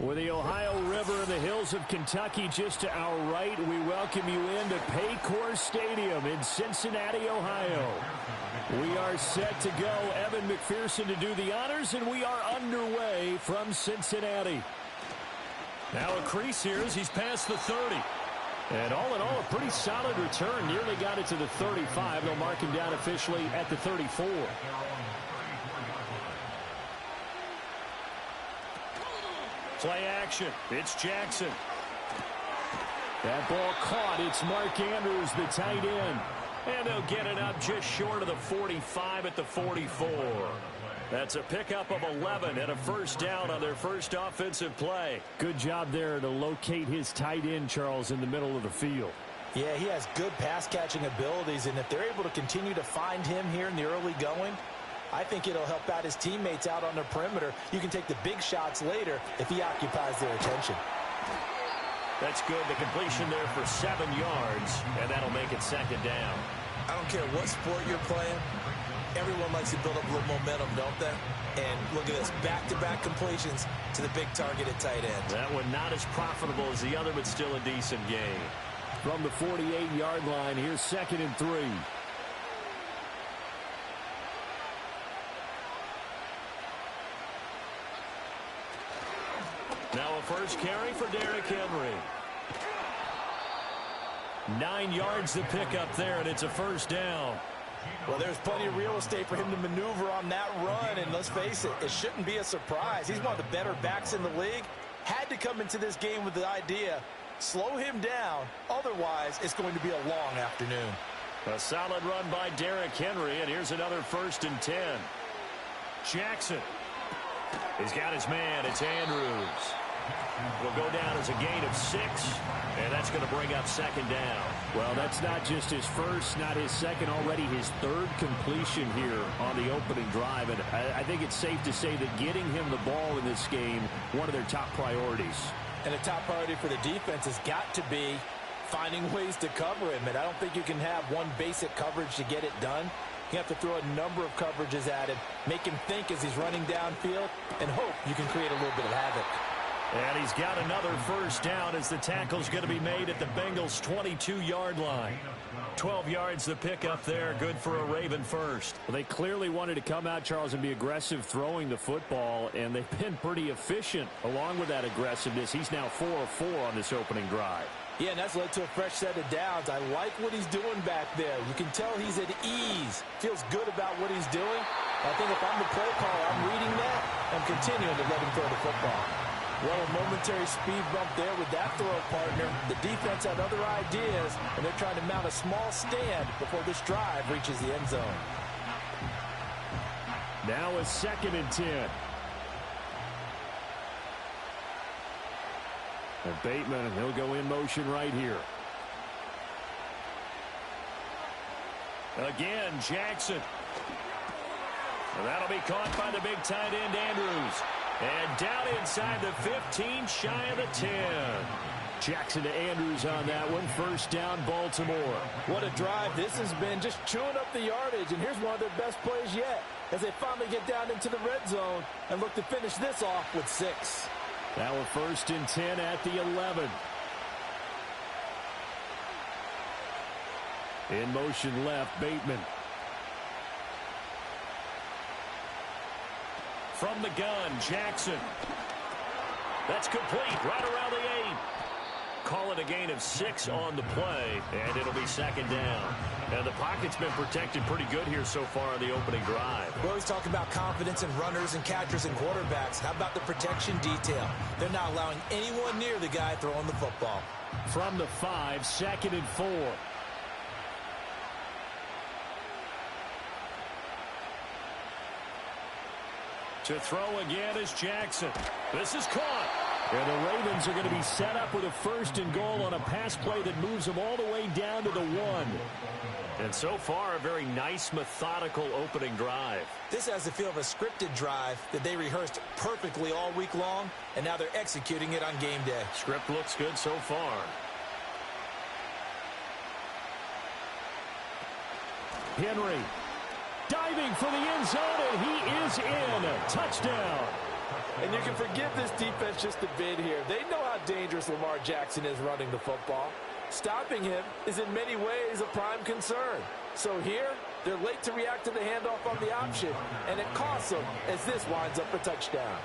With the Ohio River and the hills of Kentucky just to our right, we welcome you into Paycor Stadium in Cincinnati, Ohio. We are set to go. Evan McPherson to do the honors, and we are underway from Cincinnati. Now a crease here as he's past the 30. And all in all, a pretty solid return. Nearly got it to the 35. They'll mark him down officially at the 34. Play action. It's Jackson. That ball caught. It's Mark Andrews, the tight end. And they'll get it up just short of the 45 at the 44. That's a pickup of 11 and a first down on their first offensive play. Good job there to locate his tight end, Charles, in the middle of the field. Yeah, he has good pass-catching abilities, and if they're able to continue to find him here in the early going, I think it'll help out his teammates out on the perimeter. You can take the big shots later if he occupies their attention. That's good. The completion there for 7 yards, and that'll make it second down. I don't care what sport you're playing. Everyone likes to build up a little momentum, don't they? And look at this, back-to-back completions to the big targeted tight end. That one not as profitable as the other, but still a decent gain. From the 48-yard line, here's 2nd and 3. Now a first carry for Derrick Henry. 9 yards to pick up there, and it's a first down. Well, there's plenty of real estate for him to maneuver on that run, and let's face it, it shouldn't be a surprise. He's one of the better backs in the league. Had to come into this game with the idea, slow him down, otherwise it's going to be a long afternoon. A solid run by Derrick Henry, and here's another 1st and 10. Jackson. He's got his man. It's Andrews. Will go down as a gain of 6, and that's going to bring up 2nd down. Well, that's not just his first, not his second, already his 3rd completion here on the opening drive. And I think it's safe to say that getting him the ball in this game, one of their top priorities. And the top priority for the defense has got to be finding ways to cover him. And I don't think you can have one basic coverage to get it done. You have to throw a number of coverages at him, make him think as he's running downfield, and hope you can create a little bit of havoc. And he's got another first down as the tackle's going to be made at the Bengals' 22-yard line. 12 yards to pick up there. Good for a Raven first. Well, they clearly wanted to come out, Charles, and be aggressive throwing the football, and they've been pretty efficient along with that aggressiveness. He's now 4 of 4 on this opening drive. Yeah, and that's led to a fresh set of downs. I like what he's doing back there. You can tell he's at ease. Feels good about what he's doing. I think if I'm the play caller, I'm reading that. I'm continuing to let him throw the football. Well, a momentary speed bump there with that throw partner. The defense had other ideas, and they're trying to mount a small stand before this drive reaches the end zone. Now a 2nd and 10. And Bateman, he'll go in motion right here. Again, Jackson. And that'll be caught by the big tight end, Andrews. And down inside the 15, shy of the 10. Jackson to Andrews on that one. First down, Baltimore. What a drive this has been, just chewing up the yardage. And here's one of their best plays yet as they finally get down into the red zone and look to finish this off with 6. Now a 1st and 10 at the 11. In motion left, Bateman. From the gun, Jackson. That's complete, right around the 8. Call it a gain of 6 on the play, and it'll be 2nd down. And the pocket's been protected pretty good here so far on the opening drive. We always talk about confidence in runners and catchers and quarterbacks. How about the protection detail? They're not allowing anyone near the guy throwing the football. From the 5, 2nd and 4. To throw again is Jackson. This is caught. And the Ravens are going to be set up with a 1st and goal on a pass play that moves them all the way down to the 1. And so far, a very nice, methodical opening drive. This has the feel of a scripted drive that they rehearsed perfectly all week long, and now they're executing it on game day. Script looks good so far. Henry diving for the end zone, and he is in. Touchdown. And you can forgive this defense just a bit here. They know how dangerous Lamar Jackson is running the football. Stopping him is in many ways a prime concern. So here, they're late to react to the handoff on the option, and it costs them as this winds up a touchdown.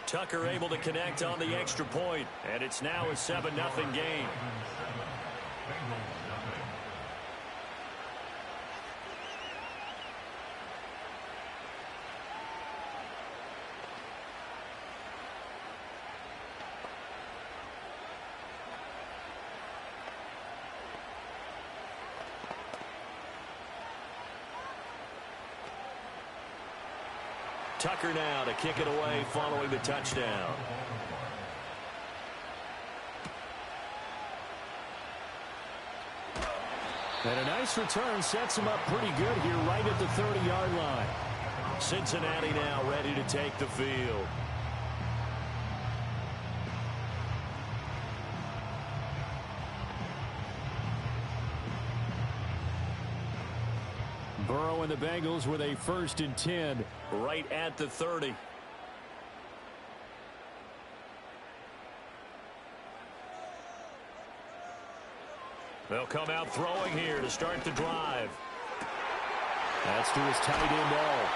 Tucker able to connect on the extra point, and it's now a 7-0 game. Tucker now to kick it away following the touchdown. And a nice return sets him up pretty good here right at the 30-yard line. Cincinnati now ready to take the field. Burrow and the Bengals with a 1st and 10 right at the 30. They'll come out throwing here to start the drive. That's to his tight end all.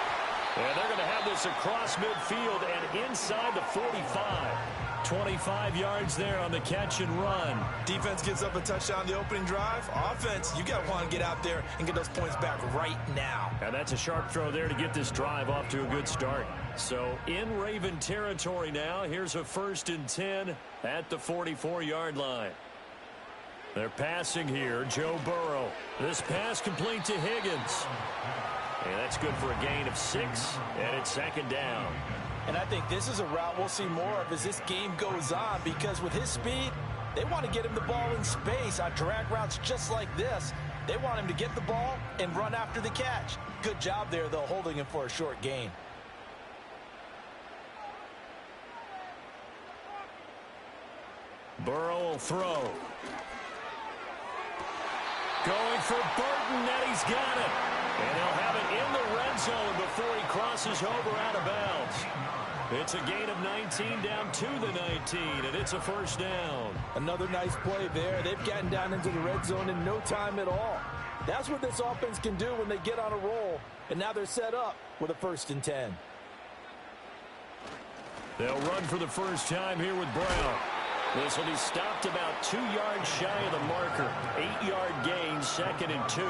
And they're going to have this across midfield and inside the 45. 25 yards there on the catch and run. Defense gives up a touchdown the opening drive. Offense, you got to want to get out there and get those points back right now. And that's a sharp throw there to get this drive off to a good start. So in Raven territory now, here's a 1st and 10 at the 44-yard line. They're passing here, Joe Burrow. This pass complete to Higgins. And that's good for a gain of 6, and it's 2nd down. And I think this is a route we'll see more of as this game goes on, because with his speed, they want to get him the ball in space on drag routes just like this. They want him to get the ball and run after the catch. Good job there, though, holding him for a short gain. Burrow will throw. Going for Burton, and he's got it. And he'll have it in the red zone before he crosses over out of bounds. It's a gain of 19 down to the 19, and it's a 1st down. Another nice play there. They've gotten down into the red zone in no time at all. That's what this offense can do when they get on a roll, and now they're set up with a 1st and 10. They'll run for the first time here with Brown. This will be stopped about 2 yards shy of the marker. 8-yard gain, 2nd and 2.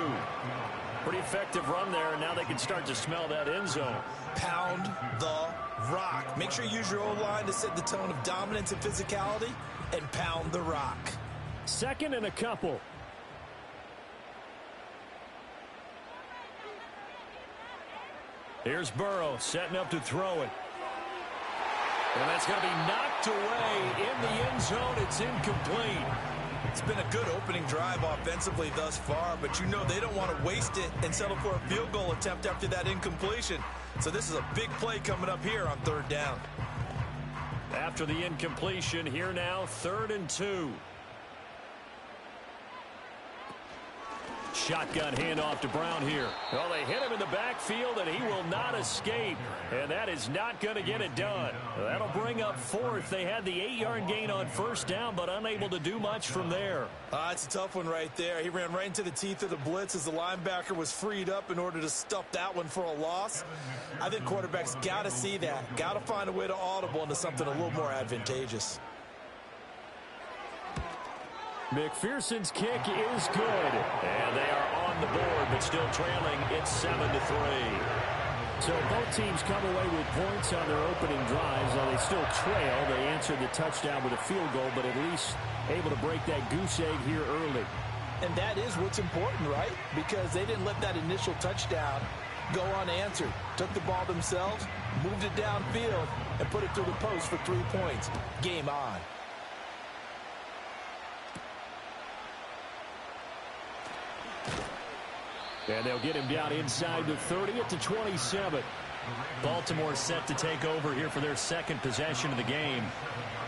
Pretty effective run there, and now they can start to smell that end zone. Pound the rock. Make sure you use your O-line to set the tone of dominance and physicality, and pound the rock. 2nd and a couple. Here's Burrow setting up to throw it. And that's going to be knocked away in the end zone. It's incomplete. It's been a good opening drive offensively thus far, but you know they don't want to waste it and settle for a field goal attempt after that incompletion. So this is a big play coming up here on 3rd down. After the incompletion, here now, 3rd and 2. Shotgun handoff to Brown here. Well, they hit him in the backfield, and he will not escape. And that is not going to get it done. That'll bring up 4th. They had the 8-yard gain on 1st down, but unable to do much from there. It's a tough one right there. He ran right into the teeth of the blitz as the linebacker was freed up in order to stuff that one for a loss. I think quarterbacks got to see that. Got to find a way to audible into something a little more advantageous. McPherson's kick is good. And they are on the board, but still trailing. It's 7-3. So both teams come away with points on their opening drives. While they still trail, they answered the touchdown with a field goal, but at least able to break that goose egg here early. And that is what's important, right? Because they didn't let that initial touchdown go unanswered. Took the ball themselves, moved it downfield, and put it through the post for 3 points. Game on. And they'll get him down inside the 30 at the 27. Baltimore set to take over here for their second possession of the game.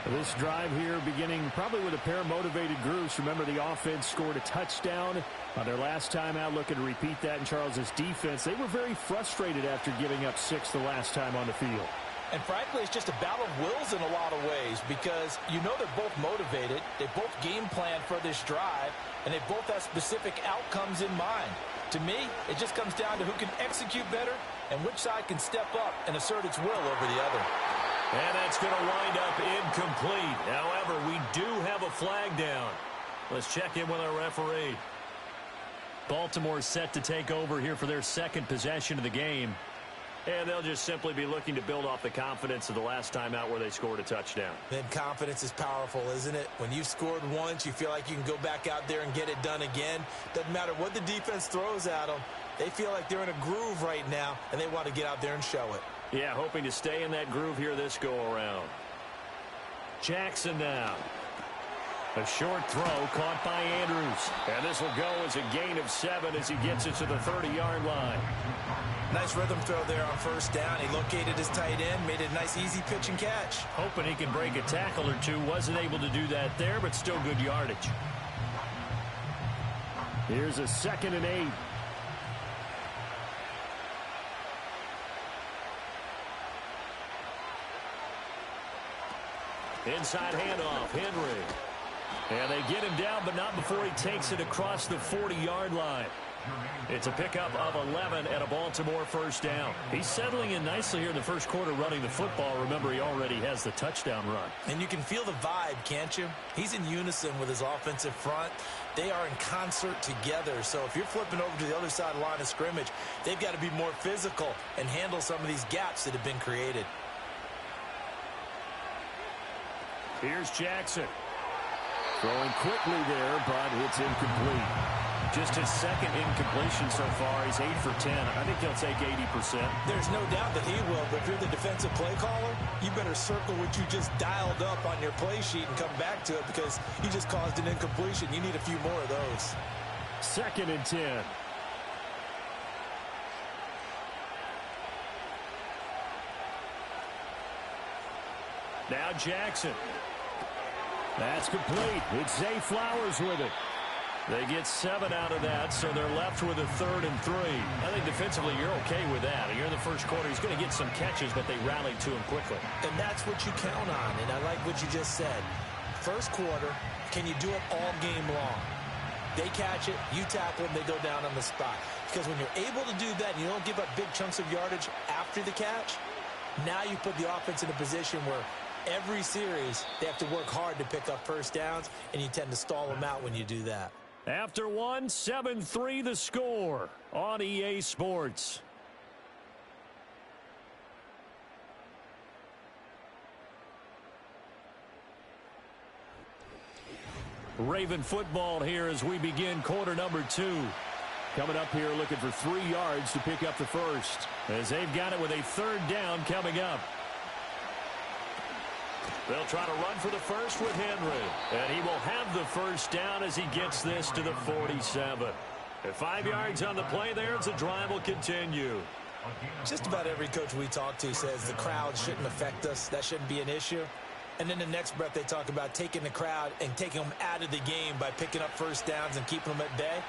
This drive here beginning probably with a pair of motivated groups. Remember, the offense scored a touchdown on their last time out, looking to repeat that in Charles' defense. They were very frustrated after giving up 6 the last time on the field. And frankly, it's just a battle of wills in a lot of ways because you know they're both motivated. They both game plan for this drive, and they both have specific outcomes in mind. To me, it just comes down to who can execute better and which side can step up and assert its will over the other. And that's going to wind up incomplete. However, we do have a flag down. Let's check in with our referee. Baltimore set to take over here for their second possession of the game. And they'll just simply be looking to build off the confidence of the last time out where they scored a touchdown. Then confidence is powerful, isn't it? When you've scored once, you feel like you can go back out there and get it done again. Doesn't matter what the defense throws at them. They feel like they're in a groove right now, and they want to get out there and show it. Yeah, hoping to stay in that groove here this go-around. Jackson now. A short throw caught by Andrews. And this will go as a gain of 7 as he gets it to the 30-yard line. Nice rhythm throw there on first down. He located his tight end, made it a nice easy pitch and catch. Hoping he can break a tackle or two. Wasn't able to do that there, but still good yardage. Here's a 2nd and 8. Inside handoff, Henry. And they get him down, but not before he takes it across the 40-yard line. It's a pickup of 11 and a Baltimore first down. He's settling in nicely here in the first quarter running the football. Remember, he already has the touchdown run. And you can feel the vibe, can't you? He's in unison with his offensive front. They are in concert together. So if you're flipping over to the other side of the line of scrimmage, they've got to be more physical and handle some of these gaps that have been created. Here's Jackson. Throwing quickly there, but it's incomplete. Just his second incompletion so far. He's 8 for 10. I think he'll take 80%. There's no doubt that he will, but if you're the defensive play caller, you better circle what you just dialed up on your play sheet and come back to it because you just caused an incompletion. You need a few more of those. 2nd and 10. Now Jackson. That's complete. It's Zay Flowers with it. They get 7 out of that, so they're left with a 3rd and 3. I think defensively you're okay with that. Here in the first quarter, he's going to get some catches, but they rallied to him quickly. And that's what you count on, and I like what you just said. First quarter, can you do it all game long? They catch it, you tackle them, they go down on the spot. Because when you're able to do that and you don't give up big chunks of yardage after the catch, now you put the offense in a position where every series they have to work hard to pick up first downs, and you tend to stall them out when you do that. After 1, 7-3 the score on EA Sports. Raven football here as we begin quarter number 2. Coming up here looking for 3 yards to pick up the first, as they've got it with a 3rd down coming up. They'll try to run for the first with Henry. And he will have the first down as he gets this to the 47. At 5 yards on the play there as the drive will continue. Just about every coach we talk to says the crowd shouldn't affect us. That shouldn't be an issue. And then the next breath they talk about taking the crowd and taking them out of the game by picking up first downs and keeping them at bay.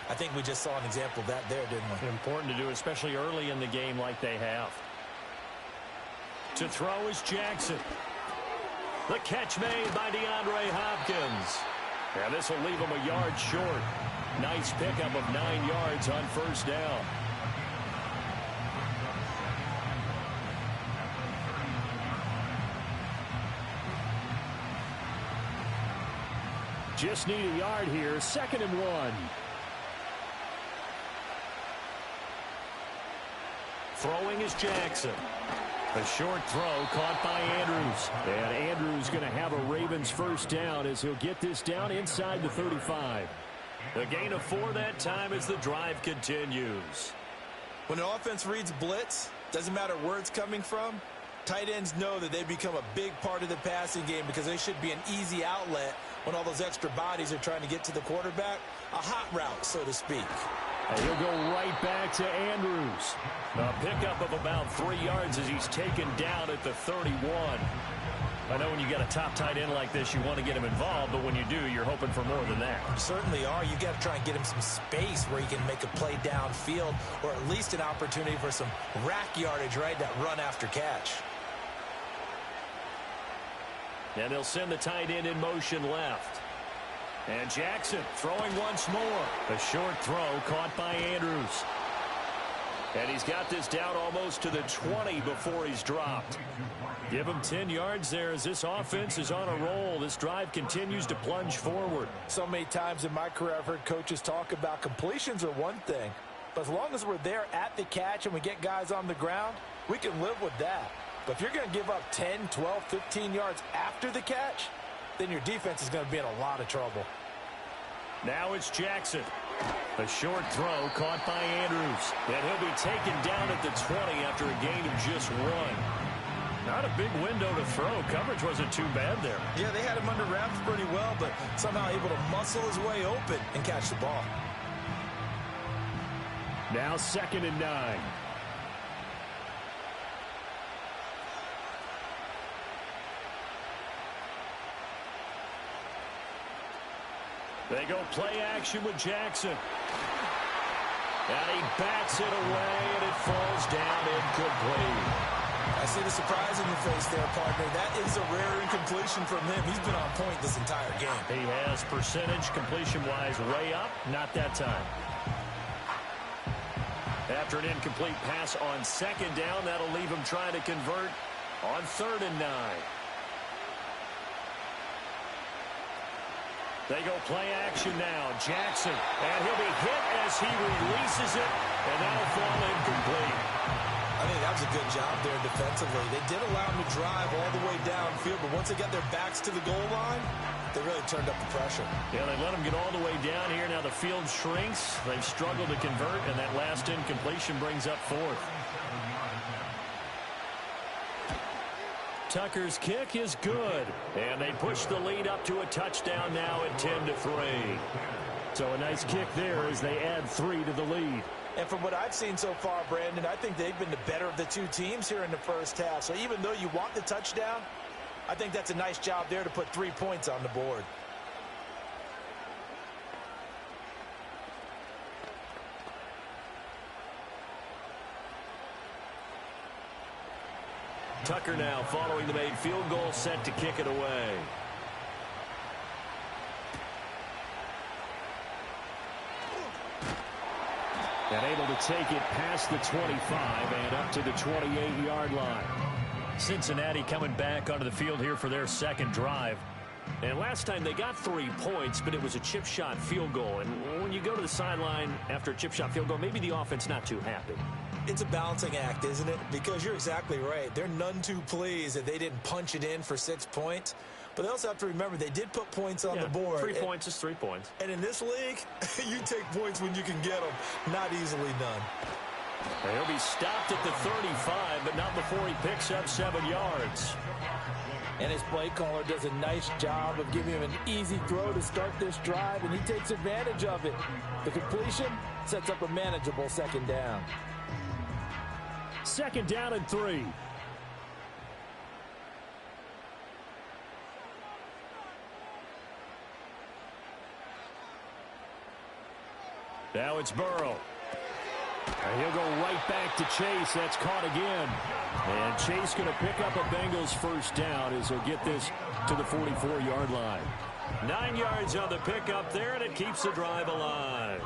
I think we just saw an example of that there, didn't we? Important to do, especially early in the game like they have. To throw is Jackson. The catch made by DeAndre Hopkins. And this will leave him a yard short. Nice pickup of 9 yards on first down. Just need a yard here. 2nd and 1. Throwing is Jackson. A short throw caught by Andrews. And Andrews going to have a Ravens first down as he'll get this down inside the 35. A gain of 4 that time as the drive continues. When an offense reads blitz, doesn't matter where it's coming from, tight ends know that they become a big part of the passing game because they should be an easy outlet when all those extra bodies are trying to get to the quarterback. A hot route, so to speak. And he'll go right back to Andrews. A pickup of about 3 yards as he's taken down at the 31. I know when you got a top tight end like this, you want to get him involved, but when you do, you're hoping for more than that. You certainly are. You got to try and get him some space where he can make a play downfield, or at least an opportunity for some rack yardage, right? That run after catch. And they'll send the tight end in motion left. And Jackson throwing once more. A short throw caught by Andrews. And he's got this down almost to the 20 before he's dropped. Give him 10 yards there as this offense is on a roll. This drive continues to plunge forward. So many times in my career I've heard coaches talk about completions are one thing. But as long as we're there at the catch and we get guys on the ground, we can live with that. But if you're going to give up 10, 12, 15 yards after the catch, then your defense is going to be in a lot of trouble. Now it's Jackson. A short throw caught by Andrews. And he'll be taken down at the 20 after a gain of just 1. Not a big window to throw. Coverage wasn't too bad there. Yeah, they had him under wraps pretty well, but somehow able to muscle his way open and catch the ball. Now 2nd and 9. They go play action with Jackson. And he bats it away, and it falls down incomplete. I see the surprise in your face there, partner. That is a rare incompletion from him. He's been on point this entire game. He has percentage completion-wise way up. Not that time. After an incomplete pass on 2nd down, that'll leave him trying to convert on 3rd and 9. They go play action now. Jackson, and he'll be hit as he releases it, and that'll fall incomplete. I think that was a good job there defensively. They did allow him to drive all the way downfield, but once they got their backs to the goal line, they really turned up the pressure. Yeah, they let him get all the way down here. Now the field shrinks. They've struggled to convert, and that last incompletion brings up 4th. Tucker's kick is good. And they push the lead up to a touchdown now at 10-3. So a nice kick there as they add 3 to the lead. And from what I've seen so far, Brandon, I think they've been the better of the two teams here in the first half. So even though you want the touchdown, I think that's a nice job there to put 3 points on the board. Tucker now following the made field goal, set to kick it away. And able to take it past the 25 and up to the 28-yard line. Cincinnati coming back onto the field here for their 2nd drive. And last time they got 3 points, but it was a chip shot field goal. And when you go to the sideline after a chip shot field goal, maybe the offense not too happy. It's a balancing act, isn't it? Because you're exactly right. They're none too pleased that they didn't punch it in for 6 points. But they also have to remember they did put points on the board. 3 points is 3 points. And in this league, you take points when you can get them. Not easily done. He'll be stopped at the 35, but not before he picks up 7 yards. And his play caller does a nice job of giving him an easy throw to start this drive, and he takes advantage of it. The completion sets up a manageable 2nd down. 2nd down and 3. Now it's Burrow. And he'll go right back to Chase. That's caught again. And Chase going to pick up a Bengals 1st down as he'll get this to the 44-yard line. 9 yards on the pickup there, and it keeps the drive alive.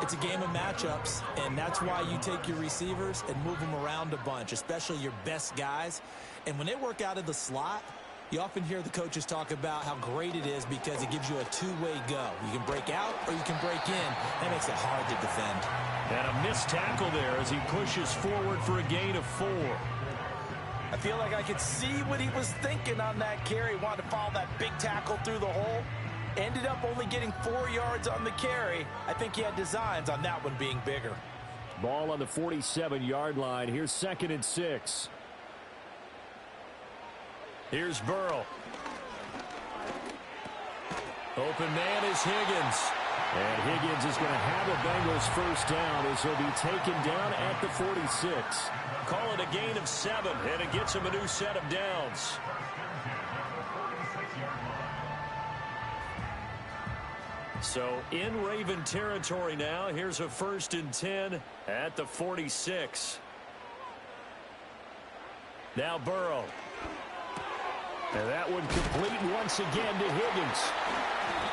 It's a game of matchups, and that's why you take your receivers and move them around a bunch, especially your best guys. And when they work out of the slot, you often hear the coaches talk about how great it is because it gives you a two-way go. You can break out or you can break in. That makes it hard to defend. And a missed tackle there as he pushes forward for a gain of 4. I feel like I could see what he was thinking on that carry. Wanted to follow that big tackle through the hole. Ended up only getting 4 yards on the carry. I think he had designs on that one being bigger. Ball on the 47-yard line. Here's 2nd and 6. Here's Burrow. Open man is Higgins. And Higgins is going to have a Bengals first down as he'll be taken down at the 46. Call it a gain of 7, and it gets him a new set of downs. So in Raven territory now. Here's a 1st and 10 at the 46. Now Burrow. And that one complete once again to Higgins.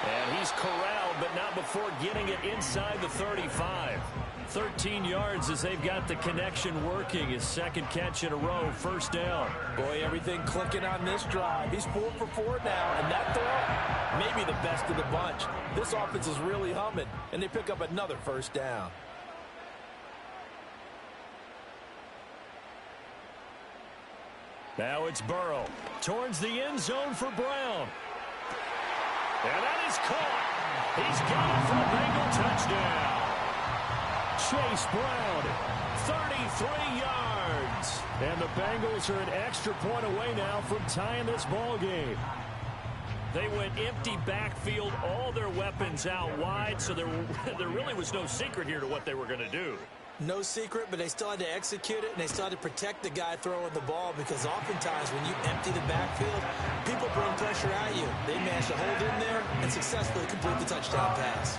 And he's corralled, but not before getting it inside the 35. 13 yards as they've got the connection working. His 2nd catch in a row, 1st down. Boy, everything clicking on this drive. He's 4 for 4 now, and that throw, maybe the best of the bunch. This offense is really humming, and they pick up another 1st down. Now it's Burrow. Towards the end zone for Brown. And that is caught. He's got it for a Bengal touchdown. Chase Brown, 33 yards. And the Bengals are an extra point away now from tying this ball game. They went empty backfield, all their weapons out wide, so there really was no secret here to what they were going to do. No secret, but they still had to execute it, and they still had to protect the guy throwing the ball, because oftentimes when you empty the backfield, people bring pressure at you. They managed to hold in there and successfully complete the touchdown pass.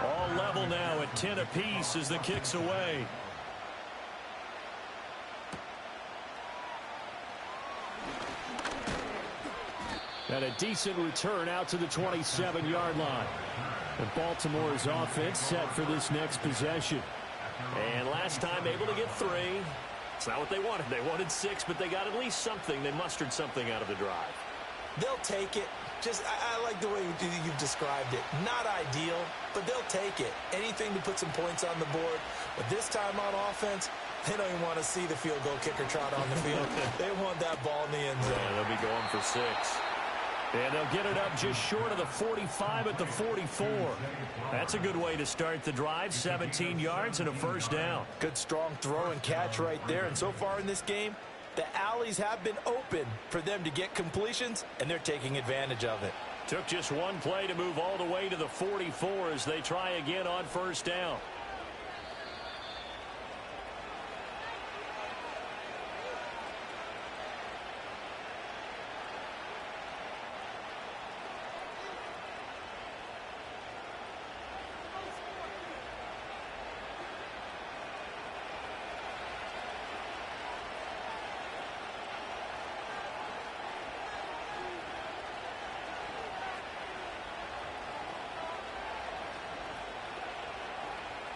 All level now at 10 apiece as the kick's away. And a decent return out to the 27-yard line. And Baltimore's offense set for this next possession. And last time able to get 3. It's not what they wanted. They wanted 6, but they got at least something. They mustered something out of the drive. They'll take it. I like the way you've described it. Not ideal, but they'll take it. Anything to put some points on the board. But this time on offense, they don't even want to see the field goal kicker trot on the field. They want that ball in the end zone. Yeah, they'll be going for 6. And they'll get it up just short of the 45 at the 44. That's a good way to start the drive. 17 yards and a 1st down. Good strong throw and catch right there. And so far in this game, the alleys have been open for them to get completions, and they're taking advantage of it. Took just one play to move all the way to the 44 as they try again on 1st down.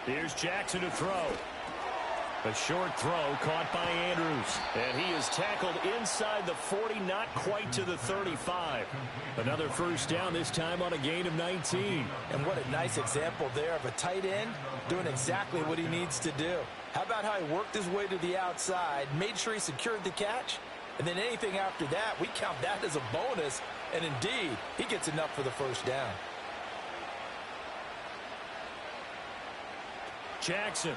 Here's Jackson to throw. A short throw caught by Andrews. And he is tackled inside the 40, not quite to the 35. Another 1st down, this time on a gain of 19. And what a nice example there of a tight end doing exactly what he needs to do. How about how he worked his way to the outside, made sure he secured the catch, and then anything after that, we count that as a bonus. And indeed, he gets enough for the 1st down. Jackson.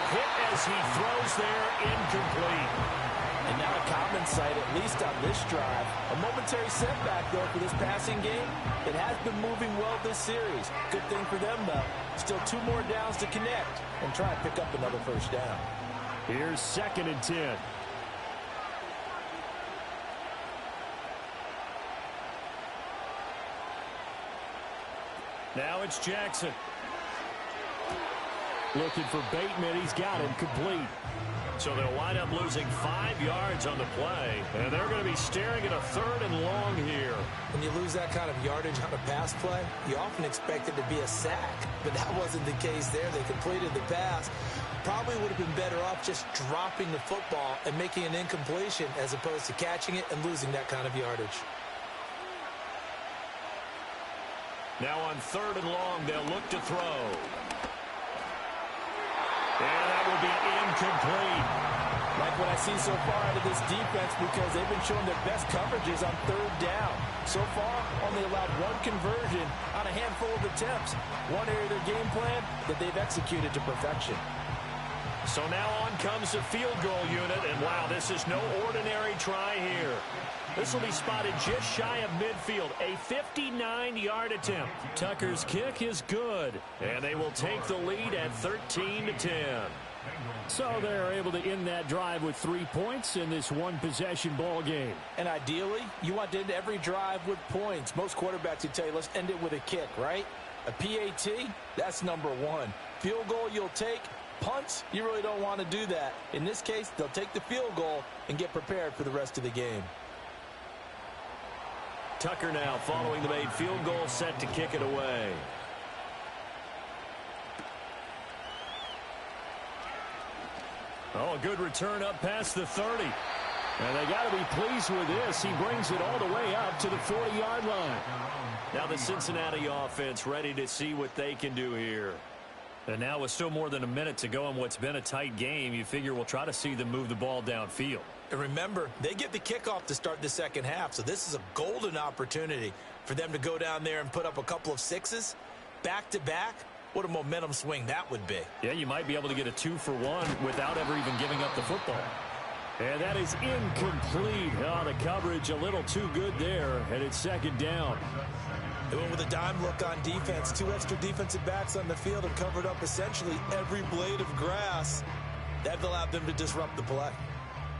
Hit as he throws there, incomplete. And now a common sight, at least on this drive. A momentary setback, though, for this passing game. It has been moving well this series. Good thing for them, though. Still 2 more downs to connect and try and pick up another 1st down. Here's 2nd and 10. Now it's Jackson. Looking for Bateman. He's got him complete. So they'll wind up losing 5 yards on the play. And they're going to be staring at a 3rd and long here. When you lose that kind of yardage on a pass play, you often expect it to be a sack. But that wasn't the case there. They completed the pass. Probably would have been better off just dropping the football and making an incompletion as opposed to catching it and losing that kind of yardage. Now on 3rd and long, they'll look to throw. And that will be incomplete. Like like what I see so far out of this defense because they've been showing their best coverages on third down. So far, only allowed one conversion on a handful of attempts. One area of their game plan that they've executed to perfection. So now on comes the field goal unit, and wow, this is no ordinary try here. This will be spotted just shy of midfield, a 59-yard attempt. Tucker's kick is good, and they will take the lead at 13-10. So they're able to end that drive with 3 points in this one-possession ball game. And ideally, you want to end every drive with points. Most quarterbacks would tell you, let's end it with a kick, right? A PAT, that's number one. Field goal you'll take. Punts, you really don't want to do that. In this case, they'll take the field goal and get prepared for the rest of the game. Tucker now following the made field goal, set to kick it away. Oh, a good return up past the 30. And they got to be pleased with this. He brings it all the way up to the 40-yard line. Now the Cincinnati offense ready to see what they can do here. And now with still more than a minute to go in what's been a tight game, you figure we'll try to see them move the ball downfield. And remember, they get the kickoff to start the second half, so this is a golden opportunity for them to go down there and put up a couple of sixes back-to-back. What a momentum swing that would be. Yeah, you might be able to get a 2-for-1 without ever even giving up the football. And that is incomplete. Oh, the coverage a little too good there, and it's second down. They went with a dime look on defense. 2 extra defensive backs on the field and covered up essentially every blade of grass. That allowed them to disrupt the play.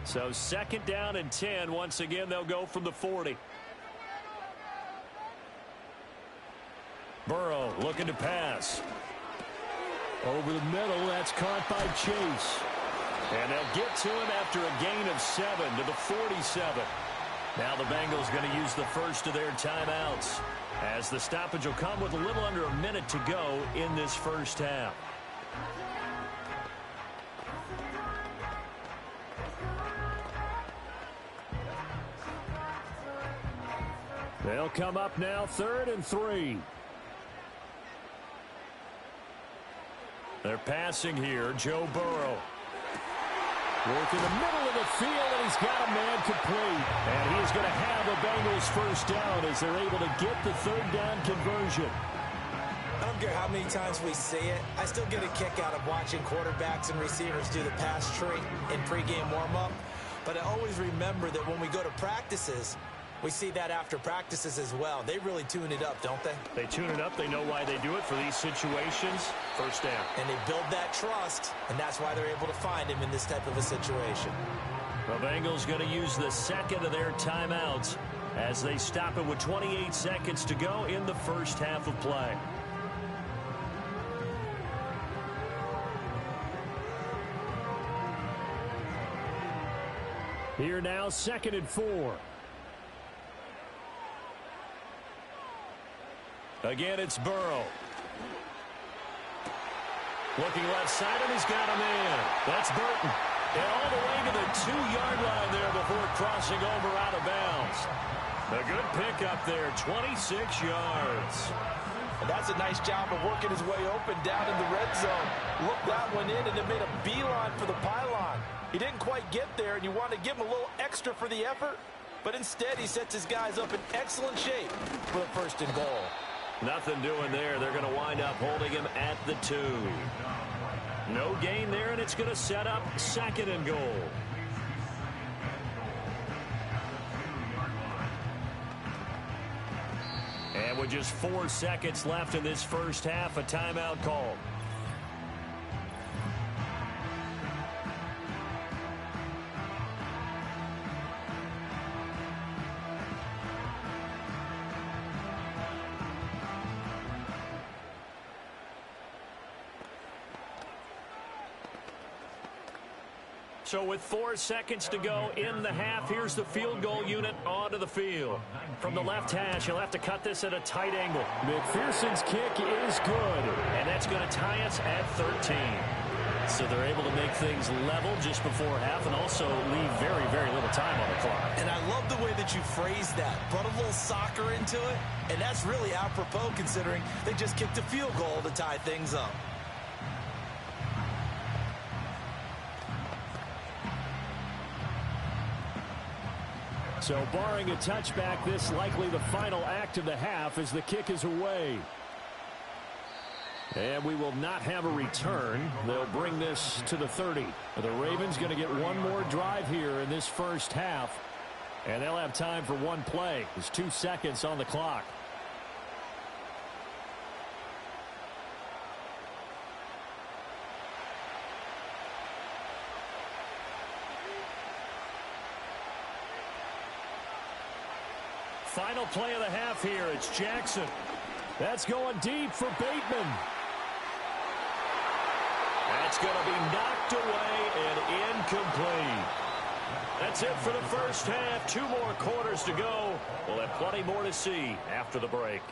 So second down and 10. Once again, they'll go from the 40. Burrow looking to pass. Over the middle, that's caught by Chase. And they'll get to him after a gain of 7 to the 47. Now the Bengals going to use the first of their timeouts, as the stoppage will come with a little under a minute to go in this first half. They'll come up now, 3rd and 3. They're passing here, Joe Burrow. Work in the middle of the field, and he's got a man complete. And he's going to have a Bengals first down as they're able to get the 3rd down conversion. I don't care how many times we see it. I still get a kick out of watching quarterbacks and receivers do the pass tree in pregame warm-up. But I always remember that when we go to practices, we see that after practices as well. They really tune it up, don't they? They tune it up. They know why they do it for these situations. First down. And they build that trust, and that's why they're able to find him in this type of a situation. The Bengals going to use the second of their timeouts as they stop it with 28 seconds to go in the first half of play. Here now, 2nd and 4. Again, it's Burrow. Looking left side, and he's got a man. That's Burton. And all the way to the 2-yard line there before crossing over out of bounds. A good pickup there, 26 yards. And that's a nice job of working his way open down in the red zone. Looked that one in and it made a beeline for the pylon. He didn't quite get there, and you want to give him a little extra for the effort. But instead, he sets his guys up in excellent shape for the 1st and goal. Nothing doing there. They're going to wind up holding him at the 2. No gain there, and it's going to set up 2nd and goal. And with just 4 seconds left in this first half, a timeout call. So with 4 seconds to go in the half, here's the field goal unit onto the field. From the left hash, he'll have to cut this at a tight angle. McPherson's kick is good. And that's going to tie us at 13. So they're able to make things level just before half and also leave very, very little time on the clock. And I love the way that you phrase that. Put a little soccer into it, and that's really apropos considering they just kicked a field goal to tie things up. So barring a touchback, this likely the final act of the half as the kick is away. And we will not have a return. They'll bring this to the 30. The Ravens going to get one more drive here in this first half. And they'll have time for one play. There's 2 seconds on the clock. Final play of the half here. It's Jackson. That's going deep for Bateman. That's going to be knocked away and incomplete. That's it for the first half. 2 more quarters to go. We'll have plenty more to see after the break.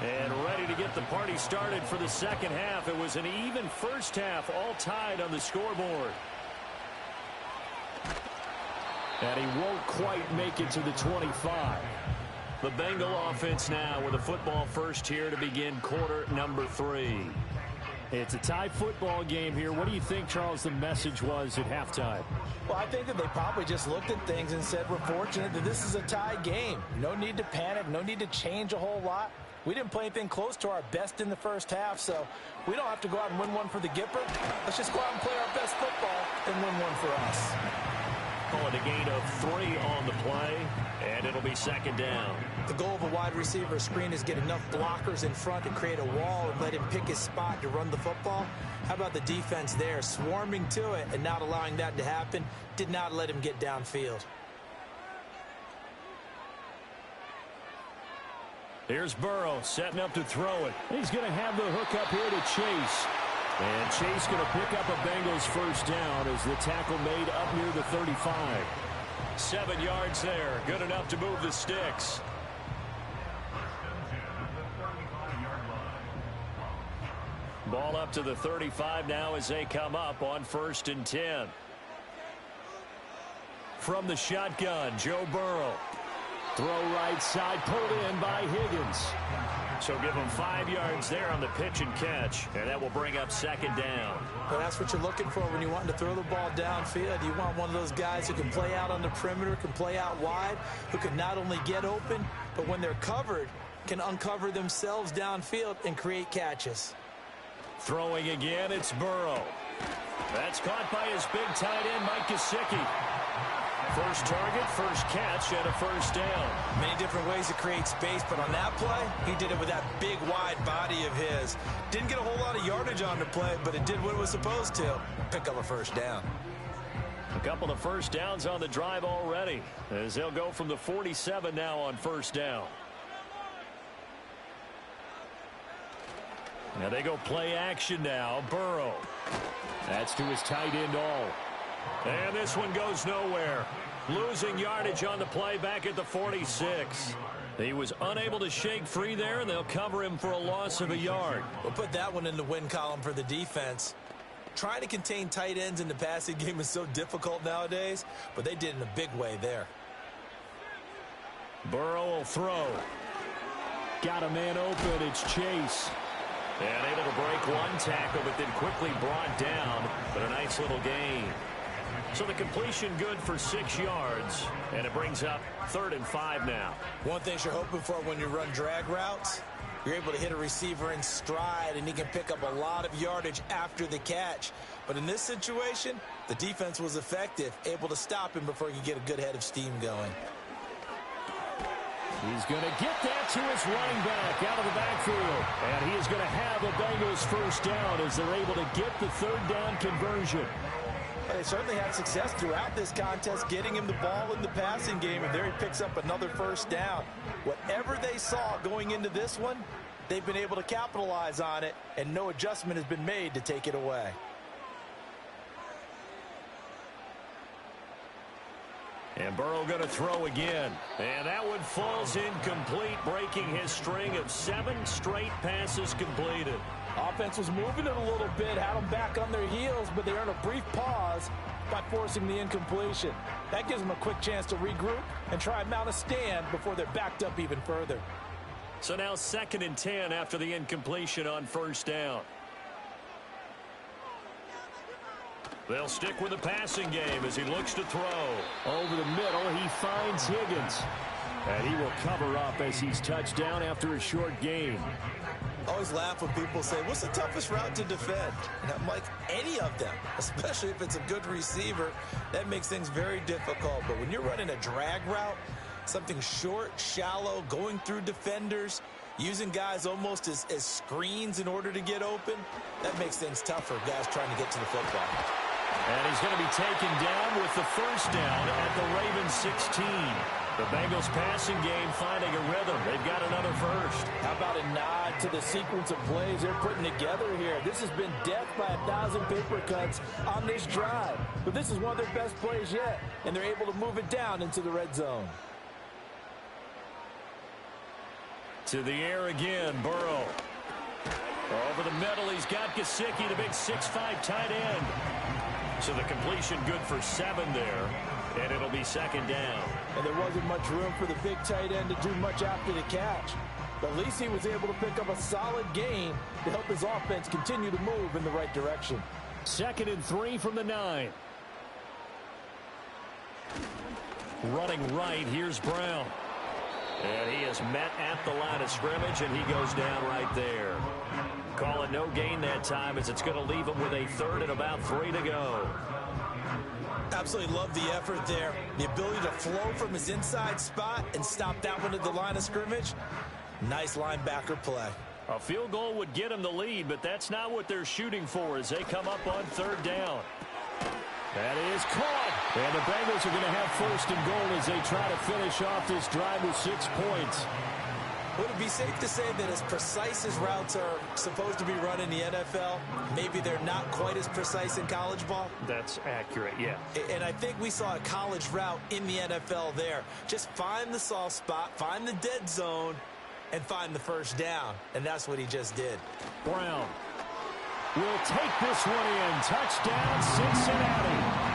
And ready to get the party started for the second half. It was an even first half, all tied on the scoreboard. And he won't quite make it to the 25. The Bengal offense now with a football first here to begin quarter number 3. It's a tie football game here. What do you think, Charles, the message was at halftime? Well, I think that they probably just looked at things and said, we're fortunate that this is a tie game. No need to panic. No need to change a whole lot. We didn't play anything close to our best in the first half, so we don't have to go out and win one for the Gipper. Let's just go out and play our best football and win one for us. Call it a gain of 3 on the play, and it'll be second down. The goal of a wide receiver screen is get enough blockers in front to create a wall and let him pick his spot to run the football. How about the defense there, swarming to it and not allowing that to happen? Did not let him get downfield. Here's Burrow setting up to throw it. He's going to have the hook up here to Chase. And Chase going to pick up a Bengals first down as the tackle made up near the 35. 7 yards there. Good enough to move the sticks. Ball up to the 35 now as they come up on 1st and 10. From the shotgun, Joe Burrow. Throw right side, pulled in by Higgins. So give him 5 yards there on the pitch and catch, and that will bring up second down. Well, that's what you're looking for when you want to throw the ball downfield. You want one of those guys who can play out on the perimeter, can play out wide, who can not only get open, but when they're covered, can uncover themselves downfield and create catches. Throwing again, it's Burrow. That's caught by his big tight end, Mike Gesicki. First target, first catch, and a first down. Many different ways to create space, but on that play, he did it with that big, wide body of his. Didn't get a whole lot of yardage on the play, but it did what it was supposed to. Pick up a first down. A couple of first downs on the drive already, as they'll go from the 47 now on first down. Now they go play action now. Burrow. That's to his tight end all. And this one goes nowhere. Losing yardage on the play back at the 46. He was unable to shake free there, and they'll cover him for a loss of a yard. We'll put that one in the win column for the defense. Trying to contain tight ends in the passing game is so difficult nowadays, but they did in a big way there. Burrow will throw. Got a man open. It's Chase. And able to break one tackle, but then quickly brought down. But a nice little gain. So the completion good for 6 yards, and it brings up 3rd and 5 now. One thing you're hoping for when you run drag routes, you're able to hit a receiver in stride, and he can pick up a lot of yardage after the catch. But in this situation, the defense was effective, able to stop him before he could get a good head of steam going. He's going to get that to his running back out of the backfield. And he is going to have a Bengals first down as they're able to get the 3rd down conversion. They certainly had success throughout this contest, getting him the ball in the passing game, and there he picks up another first down. Whatever they saw going into this one, they've been able to capitalize on it, and no adjustment has been made to take it away. And Burrow going to throw again. And that one falls incomplete, breaking his string of 7 straight passes completed. Offense was moving it a little bit, had them back on their heels, but they earned a brief pause by forcing the incompletion. That gives them a quick chance to regroup and try and mount a stand before they're backed up even further. So now 2nd and 10 after the incompletion on first down. They'll stick with the passing game as he looks to throw. Over the middle, he finds Higgins. And he will cover up as he's touched down after a short gain. I always laugh when people say, what's the toughest route to defend? And I'm like, any of them, especially if it's a good receiver. That makes things very difficult. But when you're running a drag route, something short, shallow, going through defenders, using guys almost as screens in order to get open, that makes things tougher, guys trying to get to the football. And he's going to be taken down with the first down at the Ravens 16. The Bengals passing game finding a rhythm. They've got another first. How about a nod to the sequence of plays they're putting together here? This has been death by 1,000 paper cuts on this drive. But this is one of their best plays yet, and they're able to move it down into the red zone. To the air again, Burrow. Over the middle, he's got Gesicki, the big 6'5" tight end. So the completion good for 7 there, and it'll be second down. And there wasn't much room for the big tight end to do much after the catch. But at least he was able to pick up a solid gain to help his offense continue to move in the right direction. 2nd and 3 from the 9. Running right, here's Brown. And he is met at the line of scrimmage, and he goes down right there. Call it no gain that time as it's going to leave him with a 3rd and about 3 to go. Absolutely love the effort there. The ability to flow from his inside spot and stop that one at the line of scrimmage. Nice linebacker play. A field goal would get him the lead, but that's not what they're shooting for as they come up on 3rd down. That is caught. And the Bengals are going to have 1st and goal as they try to finish off this drive with 6 points. Would it be safe to say that as precise as routes are supposed to be run in the NFL, maybe they're not quite as precise in college ball? That's accurate, yeah. And I think we saw a college route in the NFL there. Just find the soft spot, find the dead zone, and find the first down. And that's what he just did. Brown will take this one in. Touchdown, Cincinnati.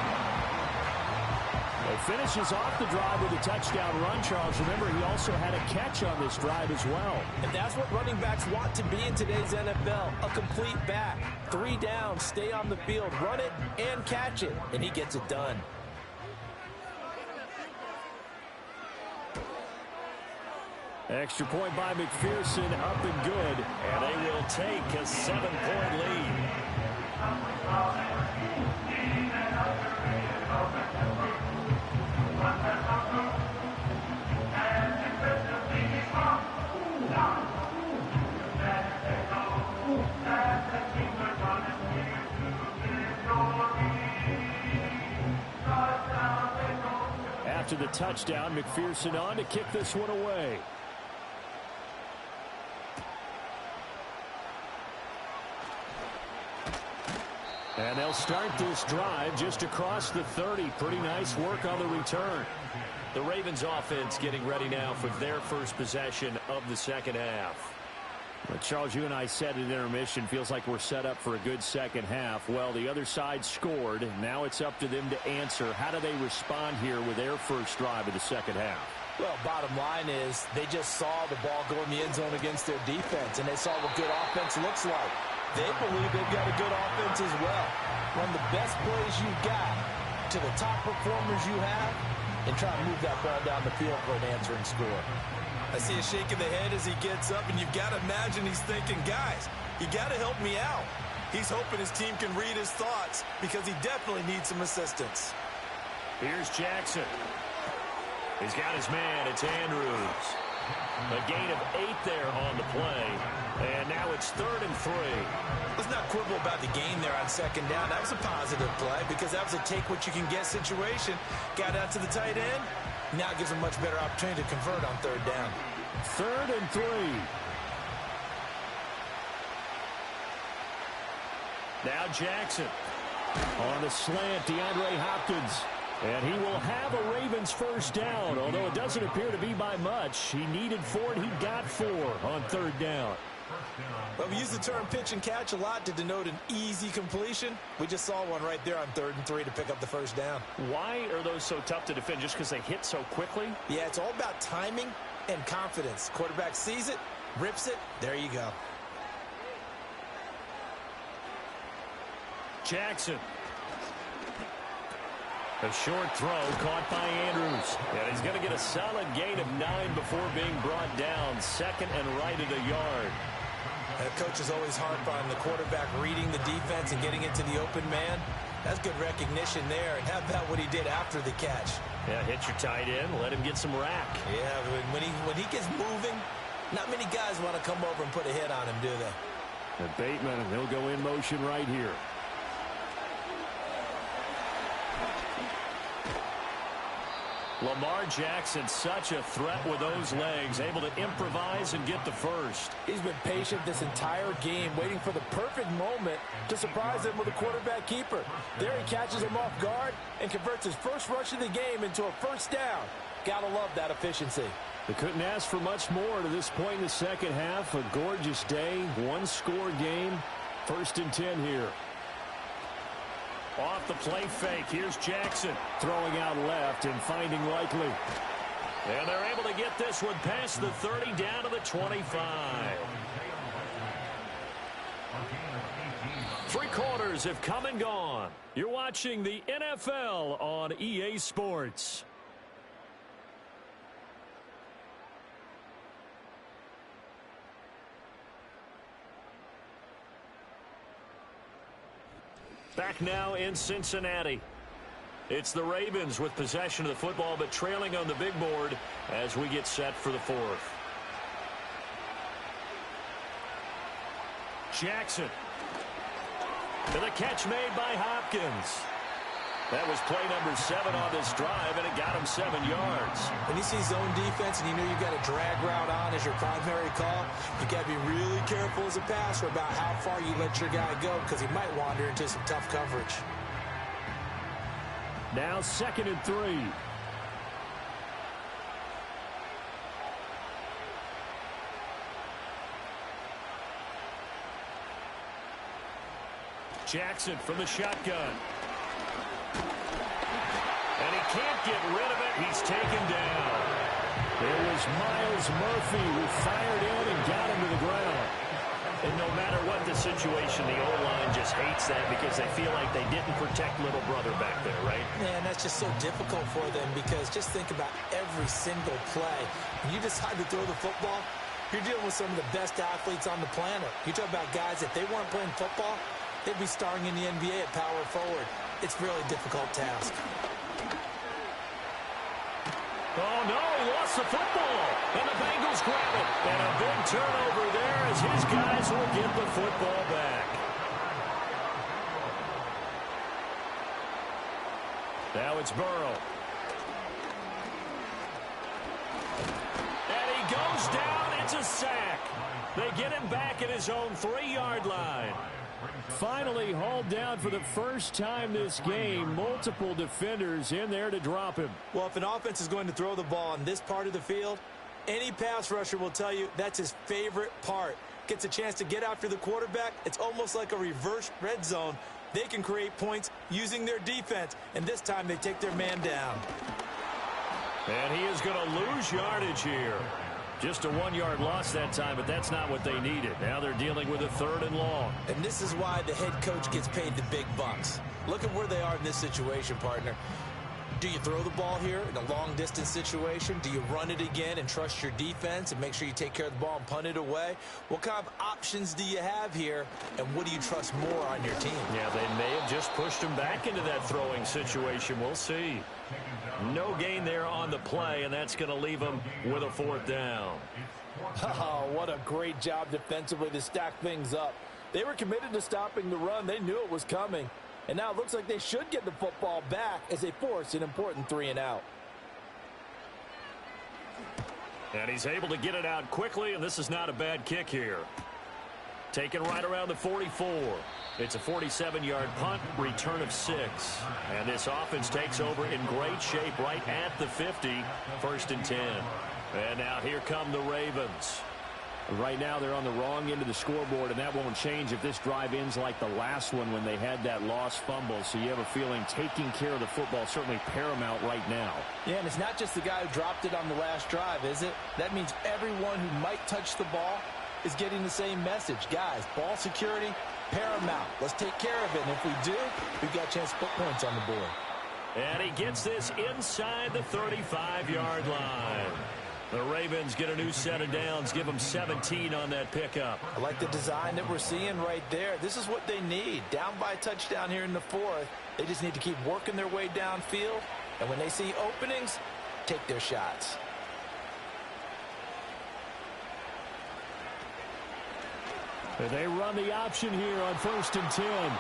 He finishes off the drive with a touchdown run, Charles. Remember, he also had a catch on this drive as well. And that's what running backs want to be in today's NFL, a complete back. 3 downs, stay on the field, run it, and catch it. And he gets it done. Extra point by McPherson, up and good. And they will take a 7-point lead. After the touchdown, McPherson on to kick this one away. And they'll start this drive just across the 30. Pretty nice work on the return. The Ravens offense getting ready now for their first possession of the second half. Well, Charles, you and I said at intermission, feels like we're set up for a good second half. Well, the other side scored. Now it's up to them to answer. How do they respond here with their first drive of the second half? Well, bottom line is they just saw the ball go in the end zone against their defense, and they saw what good offense looks like. They believe they've got a good offense as well. Run the best plays you've got to the top performers you have and try to move that ball down the field for an answering score. I see a shake of the head as he gets up, and you've got to imagine he's thinking, guys, you got to help me out. He's hoping his team can read his thoughts because he definitely needs some assistance. Here's Jackson. He's got his man. It's Andrews. A gain of 8 there on the play. And now it's 3rd and 3. Let's not quibble about the gain there on second down. That was a positive play because that was a take-what-you-can-get situation. Got out to the tight end. Now it gives him a much better opportunity to convert on 3rd down. 3rd and 3. Now Jackson. On the slant, DeAndre Hopkins. And he will have a Ravens first down, although it doesn't appear to be by much. He needed 4, and he got 4 on 3rd down. Well, we use the term pitch and catch a lot to denote an easy completion. We just saw one right there on 3rd and 3 to pick up the first down. Why are those so tough to defend? Just because they hit so quickly? Yeah, it's all about timing and confidence. Quarterback sees it, rips it, there you go. A short throw caught by Andrews. And he's going to get a solid gain of 9 before being brought down. Second and right at a yard. And coach is always hard on the quarterback reading the defense and getting into the open man. That's good recognition there. And how about what he did after the catch? Yeah, hit your tight end. Let him get some rack. Yeah, when he gets moving, not many guys want to come over and put a hit on him, do they? And Bateman, and he'll go in motion right here. Lamar Jackson, such a threat with those legs, able to improvise and get the first. He's been patient this entire game, waiting for the perfect moment to surprise him with a quarterback keeper. There he catches him off guard and converts his first rush of the game into a first down. Gotta love that efficiency. They couldn't ask for much more to this point in the second half. A gorgeous day, one-score game. 1st and 10 here. Off the play fake, here's Jackson. Throwing out left and finding Likely. And they're able to get this one past the 30 down to the 25. 3 quarters have come and gone. You're watching the NFL on EA Sports. Back now in Cincinnati. It's the Ravens with possession of the football, but trailing on the big board as we get set for the 4th. Jackson. And the catch made by Hopkins. That was play number 7 on this drive, and it got him 7 yards. When you see zone defense and you know you've got a drag route on as your primary call, you got to be really careful as a passer about how far you let your guy go because he might wander into some tough coverage. Now 2nd and 3. Jackson from the shotgun. And he can't get rid of it. He's taken down. There was Miles Murphy who fired in and got him to the ground. And no matter what the situation, the O-line just hates that because they feel like they didn't protect little brother back there, right? Man, that's just so difficult for them because just think about every single play. When you decide to throw the football, you're dealing with some of the best athletes on the planet. You talk about guys, if they weren't playing football, they'd be starring in the NBA at power forward. It's a really difficult task. Oh, no, he lost the football. And the Bengals grab it. And a big turnover there as his guys will get the football back. Now it's Burrow. And he goes down. It's a sack. They get him back at his own 3-yard line. Finally hauled down for the first time this game. Multiple defenders in there to drop him. Well, if an offense is going to throw the ball on this part of the field, any pass rusher will tell you that's his favorite part. Gets a chance to get after the quarterback. It's almost like a reverse red zone. They can create points using their defense, and this time they take their man down. And he is going to lose yardage here. Just a 1-yard loss that time, but that's not what they needed. Now they're dealing with a 3rd and long. And this is why the head coach gets paid the big bucks. Look at where they are in this situation, partner. Do you throw the ball here in a long-distance situation? Do you run it again and trust your defense and make sure you take care of the ball and punt it away? What kind of options do you have here, and what do you trust more on your team? Yeah, they may have just pushed him back into that throwing situation. We'll see. No gain there on the play, and that's going to leave him with a 4th down. Oh, what a great job defensively to stack things up. They were committed to stopping the run. They knew it was coming. And now it looks like they should get the football back as they force an important 3-and-out. And he's able to get it out quickly, and this is not a bad kick here. Taken right around the 44. It's a 47-yard punt, return of 6. And this offense takes over in great shape right at the 50, 1st and 10. And now here come the Ravens. Right now they're on the wrong end of the scoreboard, and that won't change if this drive ends like the last one when they had that lost fumble. So you have a feeling taking care of the football is certainly paramount right now. Yeah, and it's not just the guy who dropped it on the last drive, is it? That means everyone who might touch the ball is getting the same message. Guys, ball security, paramount. Let's take care of it, and if we do, we've got a chance to put points on the board. And he gets this inside the 35-yard line. The Ravens get a new set of downs, give them 17 on that pickup. I like the design that we're seeing right there. This is what they need. Down by a touchdown here in the fourth. They just need to keep working their way downfield. And when they see openings, take their shots. They run the option here on 1st and 10.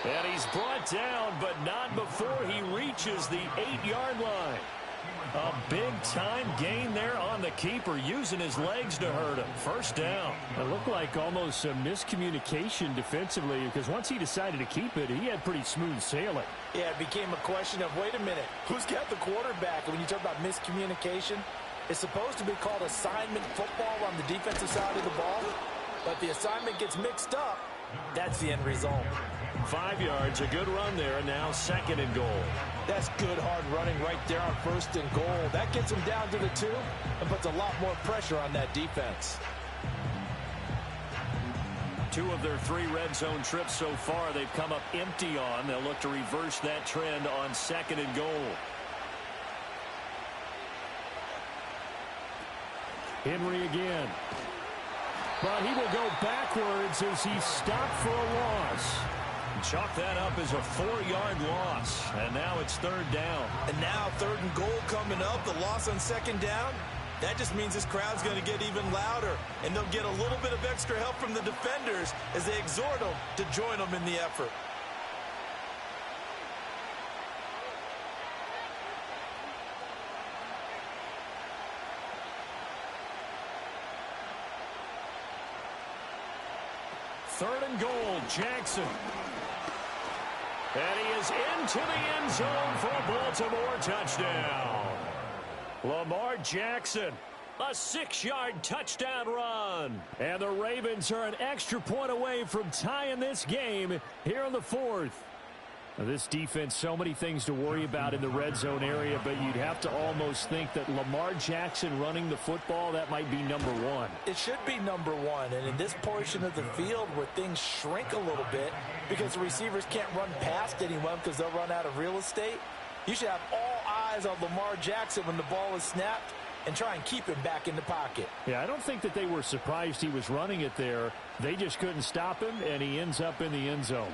And he's brought down, but not before he reaches the 8-yard line. A big-time gain there on the keeper, using his legs to hurt him. First down. It looked like almost a miscommunication defensively, because once he decided to keep it, he had pretty smooth sailing. Yeah, it became a question of, wait a minute, who's got the quarterback? And when you talk about miscommunication, it's supposed to be called assignment football on the defensive side of the ball. But the assignment gets mixed up. That's the end result. 5 yards, a good run there, and now 2nd and goal. That's good hard running right there on 1st and goal. That gets him down to the 2 and puts a lot more pressure on that defense. 2 of their 3 red zone trips so far they've come up empty on. They'll look to reverse that trend on 2nd and goal. Henry again. But he will go backwards as he's stopped for a loss. Chalk that up as a 4-yard loss. And now it's 3rd down. And now 3rd and goal coming up. The loss on 2nd down. That just means this crowd's going to get even louder. And they'll get a little bit of extra help from the defenders as they exhort them to join them in the effort. Third and goal, Jackson. And he is into the end zone for a Baltimore touchdown. Lamar Jackson, a 6-yard touchdown run. And the Ravens are an extra point away from tying this game here in the 4th. Now, this defense, so many things to worry about in the red zone area, but you'd have to almost think that Lamar Jackson running the football, that might be number 1. It should be number 1, and in this portion of the field where things shrink a little bit because the receivers can't run past anyone because they'll run out of real estate, you should have all eyes on Lamar Jackson when the ball is snapped and try and keep him back in the pocket. Yeah, I don't think that they were surprised he was running it there. They just couldn't stop him, and he ends up in the end zone.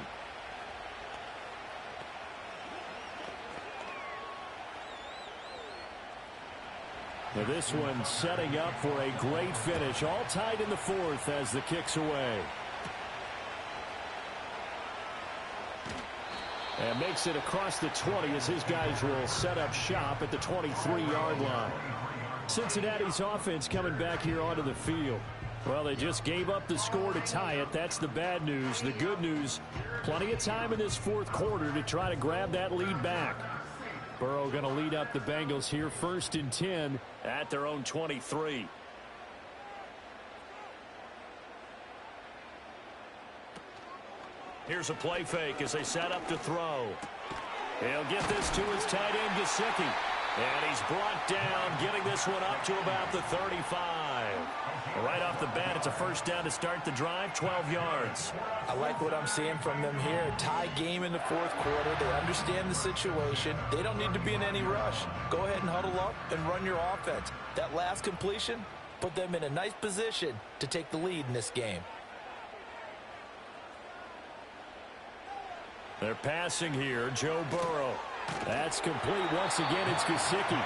Now this one setting up for a great finish. All tied in the 4th as the kick's away. And makes it across the 20 as his guys will set up shop at the 23-yard line. Cincinnati's offense coming back here onto the field. Well, they just gave up the score to tie it. That's the bad news. The good news, plenty of time in this 4th quarter to try to grab that lead back. Burrow going to lead up the Bengals here, 1st and 10 at their own 23. Here's a play fake as they set up to throw. He'll get this to his tight end, Gesicki. And he's brought down, getting this one up to about the 35. Right off the bat, it's a 1st down to start the drive, 12 yards. I like what I'm seeing from them here. A tie game in the 4th quarter. They understand the situation. They don't need to be in any rush. Go ahead and huddle up and run your offense. That last completion put them in a nice position to take the lead in this game. They're passing here, Joe Burrow. That's complete. Once again, it's Gesicki.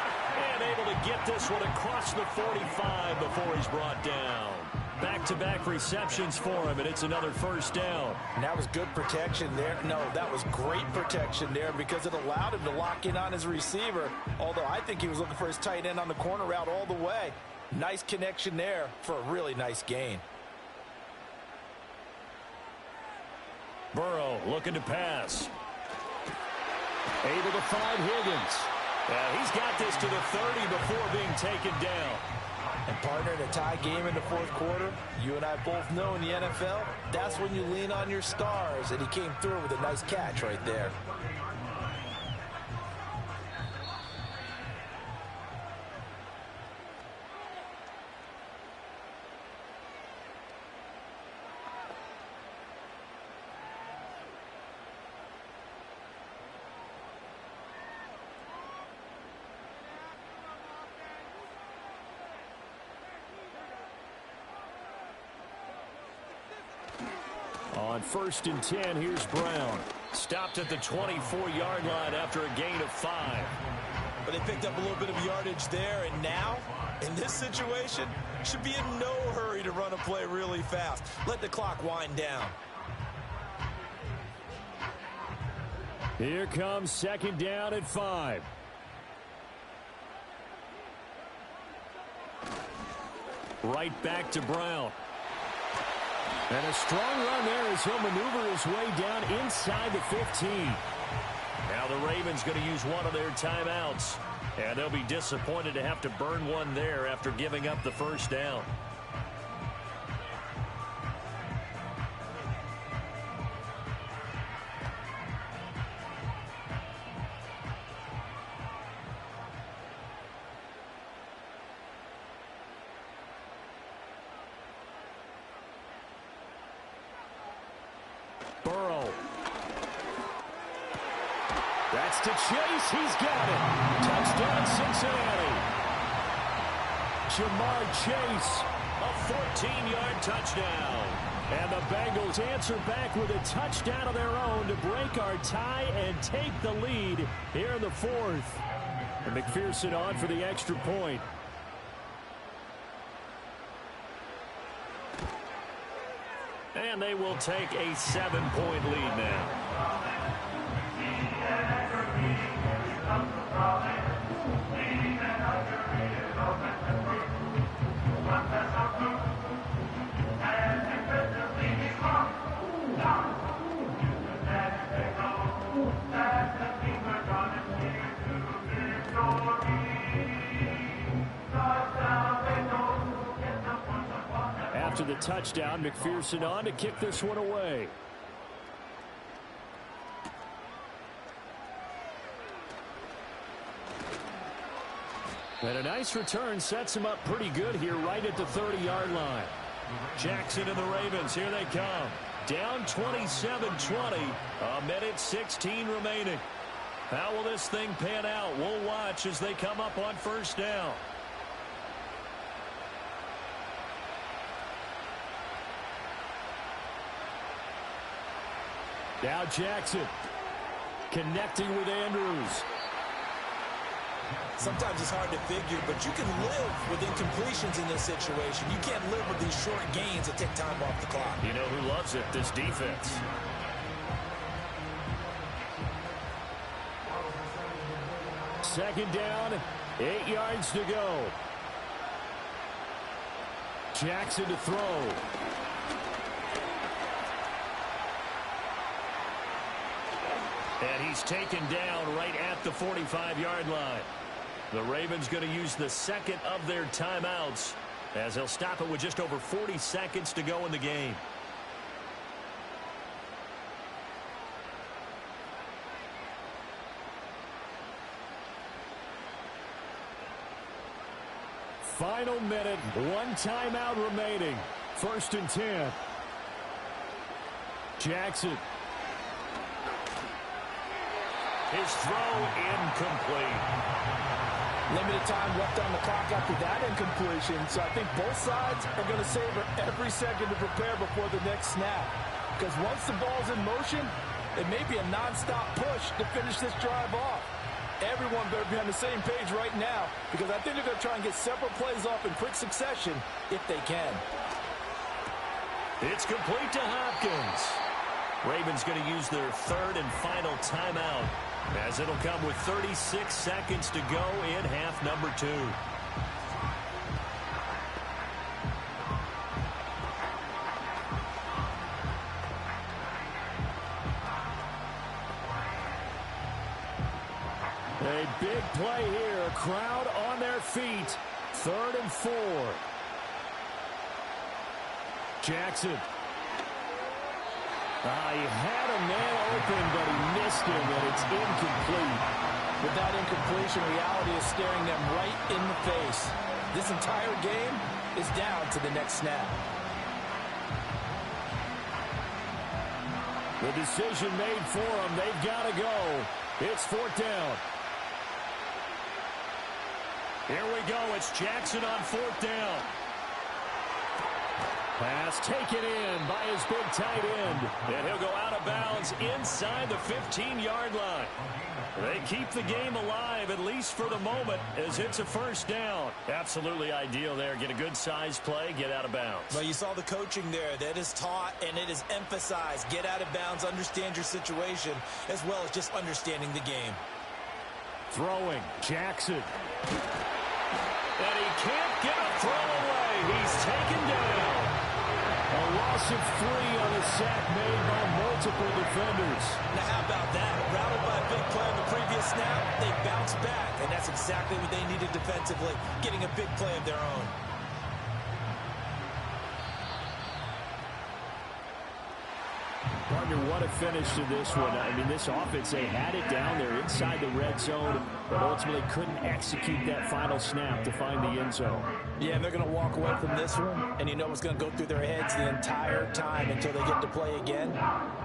And able to get this one across the 45 before he's brought down. Back-to-back receptions for him, and it's another 1st down. And that was good protection there. No, that was great protection there because it allowed him to lock in on his receiver, although I think he was looking for his tight end on the corner route all the way. Nice connection there for a really nice gain. Burrow looking to pass. Able to find Higgins. He's got this to the 30 before being taken down. And partner, in a tie game in the 4th quarter, you and I both know in the NFL, that's when you lean on your stars, and he came through with a nice catch right there. On 1st and 10, here's Brown. Stopped at the 24-yard line after a gain of 5. But they picked up a little bit of yardage there, and now, in this situation, should be in no hurry to run a play really fast. Let the clock wind down. Here comes 2nd down at 5. Right back to Brown. And a strong run there as he'll maneuver his way down inside the 15. Now the Ravens going to use one of their timeouts. And they'll be disappointed to have to burn one there after giving up the first down. To Chase, he's got it. Touchdown, Cincinnati. Jamar Chase, a 14-yard touchdown. And the Bengals answer back with a touchdown of their own to break our tie and take the lead here in the 4th. And McPherson on for the extra point. And they will take a 7-point lead now. After the touchdown, McPherson on to kick this one away. And a nice return sets him up pretty good here right at the 30-yard line. Jackson and the Ravens, here they come. Down 27-20, a minute 16 remaining. How will this thing pan out? We'll watch as they come up on 1st down. Now Jackson connecting with Andrews. Sometimes it's hard to figure, but you can live with incompletions in this situation. You can't live with these short gains that take time off the clock. You know who loves it? This defense. Second down, 8 yards to go. Jackson to throw. And he's taken down right at the 45-yard line. The Ravens going to use the second of their timeouts as they'll stop it with just over 40 seconds to go in the game. Final minute, 1 timeout remaining. 1st and 10. Jackson. His throw incomplete. Limited time left on the clock after that incompletion, so I think both sides are going to savor every second to prepare before the next snap. Because once the ball's in motion, it may be a nonstop push to finish this drive off. Everyone better be on the same page right now, because I think they're going to try and get several plays off in quick succession if they can. It's complete to Hopkins. Ravens going to use their 3rd and final timeout, as it'll come with 36 seconds to go in half number 2. A big play here. A crowd on their feet. 3rd and 4. Jackson. He had a man open, but he missed him, and it's incomplete. With that incompletion, reality is staring them right in the face. This entire game is down to the next snap. The decision made for them. They've got to go. It's 4th down. Here we go. It's Jackson on 4th down. Pass taken in by his big tight end. And he'll go out of bounds inside the 15-yard line. They keep the game alive, at least for the moment, as it's a first down. Absolutely ideal there. Get a good size play, get out of bounds. Well, you saw the coaching there. That is taught and it is emphasized. Get out of bounds, understand your situation, as well as just understanding the game. Throwing, Jackson. And he can't get a throw away. He's taken down. A loss of 3 on a sack made by multiple defenders. Now, how about that? Routed by a big play on the previous snap, they bounce back, and that's exactly what they needed defensively, getting a big play of their own. Partner, what a finish to this one. I mean, this offense, they had it down there inside the red zone, but ultimately couldn't execute that final snap to find the end zone. Yeah, and they're going to walk away from this one, and you know what's going to go through their heads the entire time until they get to play again.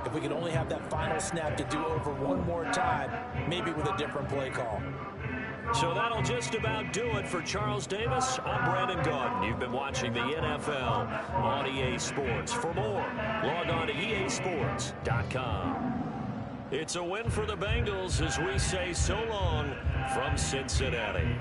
If we could only have that final snap to do over one more time, maybe with a different play call. So that'll just about do it for Charles Davis. I'm Brandon Gaudin. You've been watching the NFL on EA Sports. For more, log on to easports.com. It's a win for the Bengals as we say so long from Cincinnati.